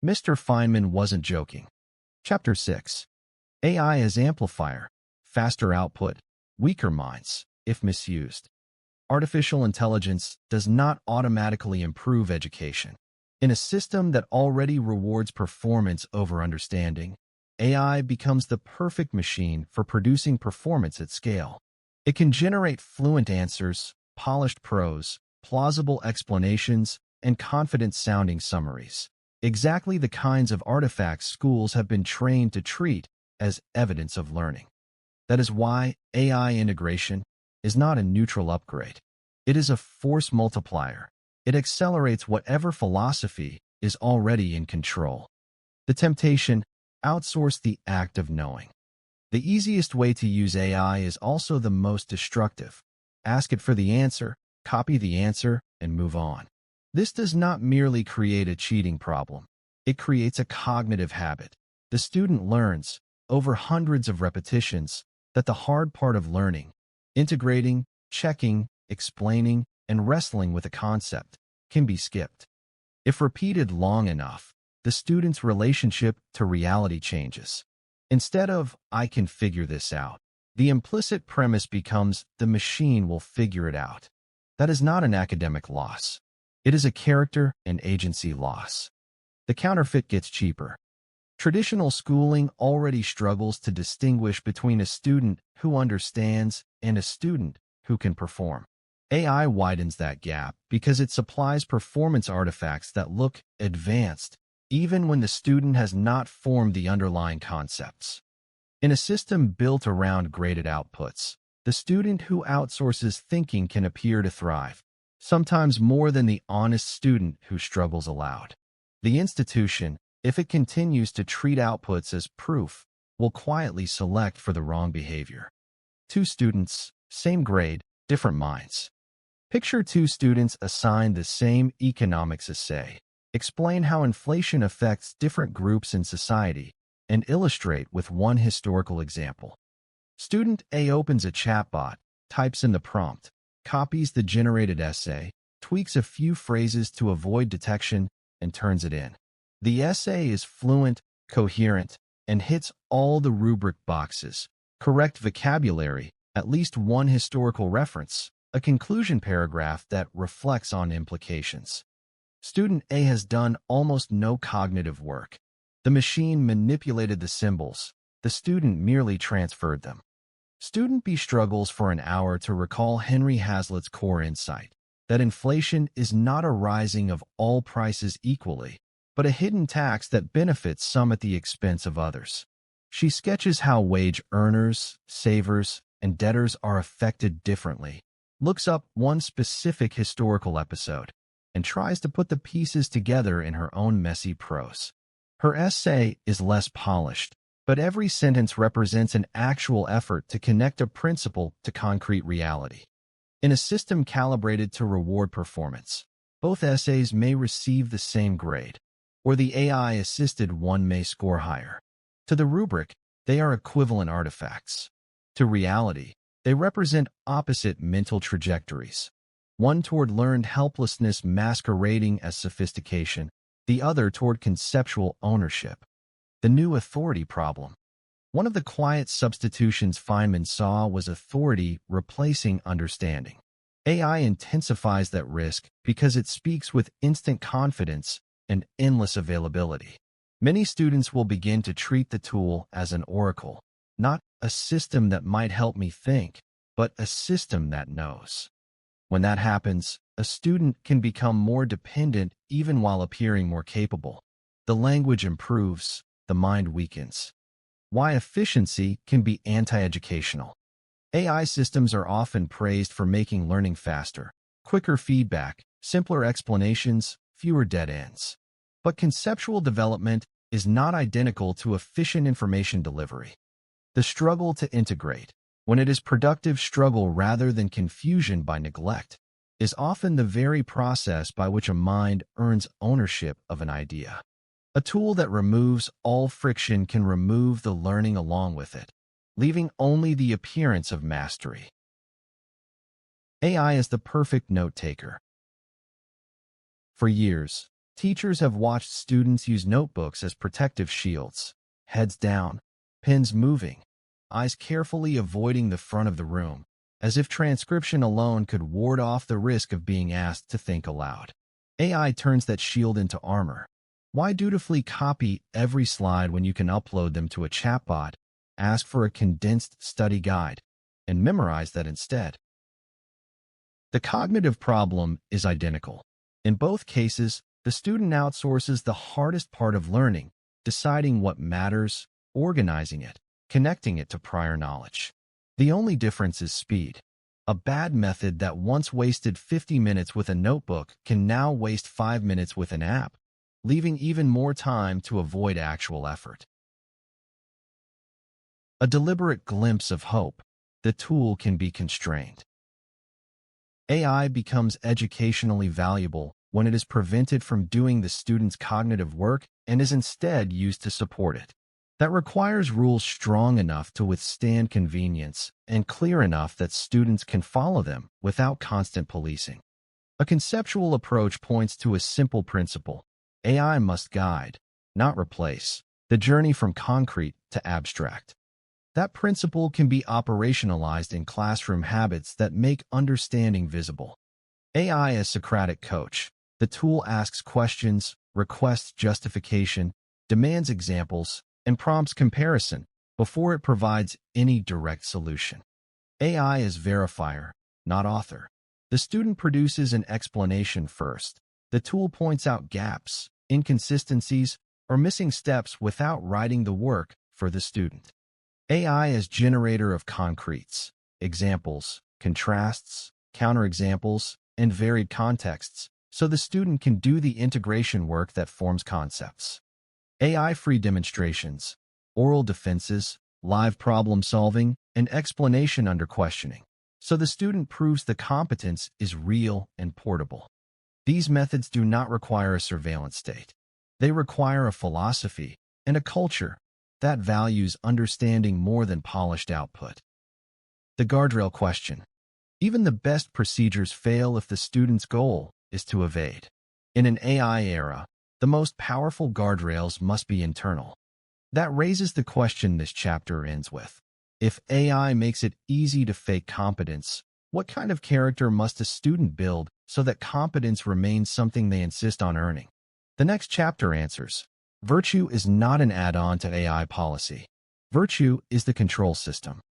Mr. Feynman wasn't joking. Chapter 6. AI as amplifier, faster output, weaker minds, if misused. Artificial intelligence does not automatically improve education. In a system that already rewards performance over understanding, AI becomes the perfect machine for producing performance at scale. It can generate fluent answers, polished prose, plausible explanations, and confident-sounding summaries. Exactly the kinds of artifacts schools have been trained to treat as evidence of learning. That is why AI integration is not a neutral upgrade. It is a force multiplier. It accelerates whatever philosophy is already in control. The temptation: outsource the act of knowing. The easiest way to use AI is also the most destructive. Ask it for the answer, copy the answer, and move on. This does not merely create a cheating problem. It creates a cognitive habit. The student learns, over hundreds of repetitions, that the hard part of learning, integrating, checking, explaining, and wrestling with a concept, can be skipped. If repeated long enough, the student's relationship to reality changes. Instead of, "I can figure this out," the implicit premise becomes, "the machine will figure it out." That is not an academic loss. It is a character and agency loss. The counterfeit gets cheaper. Traditional schooling already struggles to distinguish between a student who understands and a student who can perform. AI widens that gap because it supplies performance artifacts that look advanced, even when the student has not formed the underlying concepts. In a system built around graded outputs, the student who outsources thinking can appear to thrive, sometimes more than the honest student who struggles aloud. The institution, if it continues to treat outputs as proof, will quietly select for the wrong behavior. Two students, same grade, different minds. Picture two students assigned the same economics essay. Explain how inflation affects different groups in society, and illustrate with one historical example. Student A opens a chatbot, types in the prompt, copies the generated essay, tweaks a few phrases to avoid detection, and turns it in. The essay is fluent, coherent, and hits all the rubric boxes: correct vocabulary, at least one historical reference, a conclusion paragraph that reflects on implications. Student A has done almost no cognitive work. The machine manipulated the symbols. The student merely transferred them. Student B struggles for an hour to recall Henry Hazlitt's core insight, that inflation is not a rising of all prices equally, but a hidden tax that benefits some at the expense of others. She sketches how wage earners, savers, and debtors are affected differently, looks up one specific historical episode, and tries to put the pieces together in her own messy prose. Her essay is less polished, but every sentence represents an actual effort to connect a principle to concrete reality. In a system calibrated to reward performance, both essays may receive the same grade, or the AI-assisted one may score higher. To the rubric, they are equivalent artifacts. To reality, they represent opposite mental trajectories. One toward learned helplessness masquerading as sophistication, the other toward conceptual ownership. The new authority problem. One of the quiet substitutions Feynman saw was authority replacing understanding. AI intensifies that risk because it speaks with instant confidence and endless availability. Many students will begin to treat the tool as an oracle, not a system that might help me think, but a system that knows. When that happens, a student can become more dependent even while appearing more capable. The language improves, the mind weakens. Why efficiency can be anti-educational. AI systems are often praised for making learning faster, quicker feedback, simpler explanations, fewer dead ends. But conceptual development is not identical to efficient information delivery. The struggle to integrate, when it is productive struggle rather than confusion by neglect, is often the very process by which a mind earns ownership of an idea. A tool that removes all friction can remove the learning along with it, leaving only the appearance of mastery. AI is the perfect note-taker. For years, Teachers have watched students use notebooks as protective shields, heads down, pens moving, eyes carefully avoiding the front of the room, as if transcription alone could ward off the risk of being asked to think aloud. AI turns that shield into armor. Why dutifully copy every slide when you can upload them to a chatbot, ask for a condensed study guide, and memorize that instead? The cognitive problem is identical. In both cases, the student outsources the hardest part of learning, deciding what matters, organizing it, connecting it to prior knowledge. The only difference is speed. A bad method that once wasted 50 minutes with a notebook can now waste 5 minutes with an app, leaving even more time to avoid actual effort. A deliberate glimpse of hope. The tool can be constrained. AI becomes educationally valuable when it is prevented from doing the student's cognitive work and is instead used to support it. That requires rules strong enough to withstand convenience and clear enough that students can follow them without constant policing. A conceptual approach points to a simple principle. AI must guide, not replace, the journey from concrete to abstract. That principle can be operationalized in classroom habits that make understanding visible. AI as Socratic coach. The tool asks questions, requests justification, demands examples, and prompts comparison before it provides any direct solution. AI is verifier, not author. The student produces an explanation first. The tool points out gaps, inconsistencies, or missing steps without writing the work for the student. AI as generator of concretes, examples, contrasts, counterexamples, and varied contexts, so the student can do the integration work that forms concepts. AI-free demonstrations, oral defenses, live problem-solving, and explanation under questioning, so the student proves the competence is real and portable. These methods do not require a surveillance state. They require a philosophy and a culture that values understanding more than polished output. The guardrail question. Even the best procedures fail if the student's goal is to evade. In an AI era, the most powerful guardrails must be internal. That raises the question this chapter ends with. If AI makes it easy to fake competence, what kind of character must a student build so that competence remains something they insist on earning? The next chapter answers. Virtue is not an add-on to AI policy. Virtue is the control system.